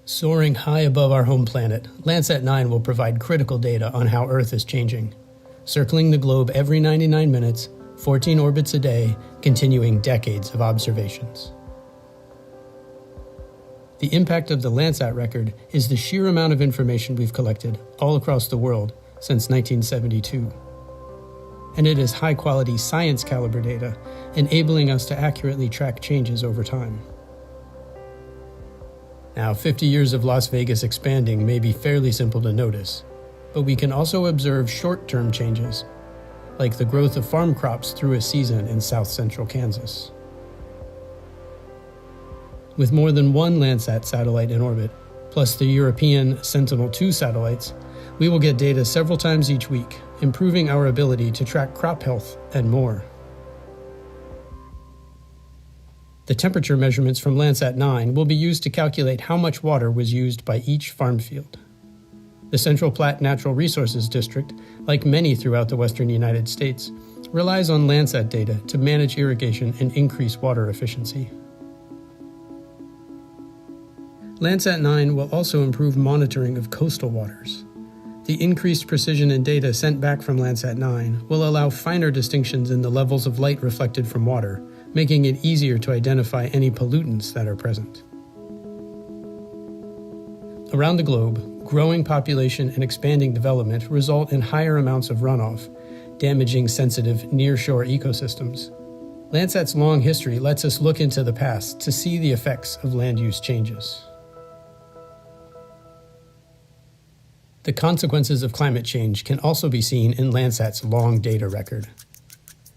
Soaring high above our home planet, Landsat 9 will provide critical data on how Earth is changing, circling the globe every 99 minutes, 14 orbits a day, continuing decades of observations. The impact of the Landsat record is the sheer amount of information we've collected all across the world since 1972. And it is high-quality science-caliber data, enabling us to accurately track changes over time. Now, 50 years of Las Vegas expanding may be fairly simple to notice, but we can also observe short-term changes, like the growth of farm crops through a season in south-central Kansas. With more than one Landsat satellite in orbit, plus the European Sentinel-2 satellites, we will get data several times each week, improving our ability to track crop health and more. The temperature measurements from Landsat 9 will be used to calculate how much water was used by each farm field. The Central Platte Natural Resources District, like many throughout the western United States, relies on Landsat data to manage irrigation and increase water efficiency. Landsat 9 will also improve monitoring of coastal waters. The increased precision in data sent back from Landsat 9 will allow finer distinctions in the levels of light reflected from water, making it easier to identify any pollutants that are present. Around the globe, growing population and expanding development result in higher amounts of runoff, damaging sensitive nearshore ecosystems. Landsat's long history lets us look into the past to see the effects of land use changes. The consequences of climate change can also be seen in Landsat's long data record.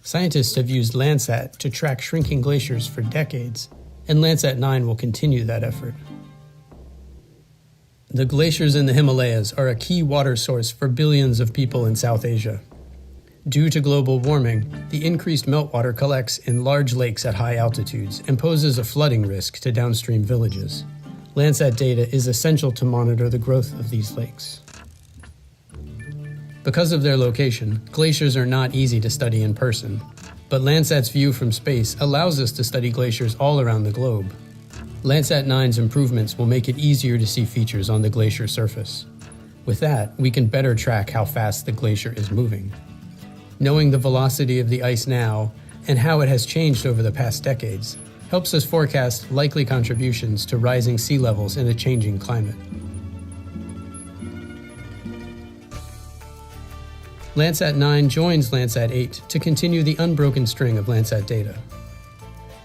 Scientists have used Landsat to track shrinking glaciers for decades, and Landsat 9 will continue that effort. The glaciers in the Himalayas are a key water source for billions of people in South Asia. Due to global warming, the increased meltwater collects in large lakes at high altitudes and poses a flooding risk to downstream villages. Landsat data is essential to monitor the growth of these lakes. Because of their location, glaciers are not easy to study in person, but Landsat's view from space allows us to study glaciers all around the globe. Landsat 9's improvements will make it easier to see features on the glacier surface. With that, we can better track how fast the glacier is moving. Knowing the velocity of the ice now and how it has changed over the past decades helps us forecast likely contributions to rising sea levels in a changing climate. Landsat 9 joins Landsat 8 to continue the unbroken string of Landsat data.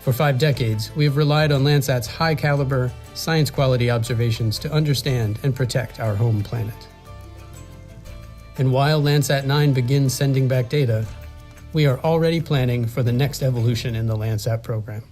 For 5 decades, we have relied on Landsat's high-caliber, science-quality observations to understand and protect our home planet. And while Landsat 9 begins sending back data, we are already planning for the next evolution in the Landsat program.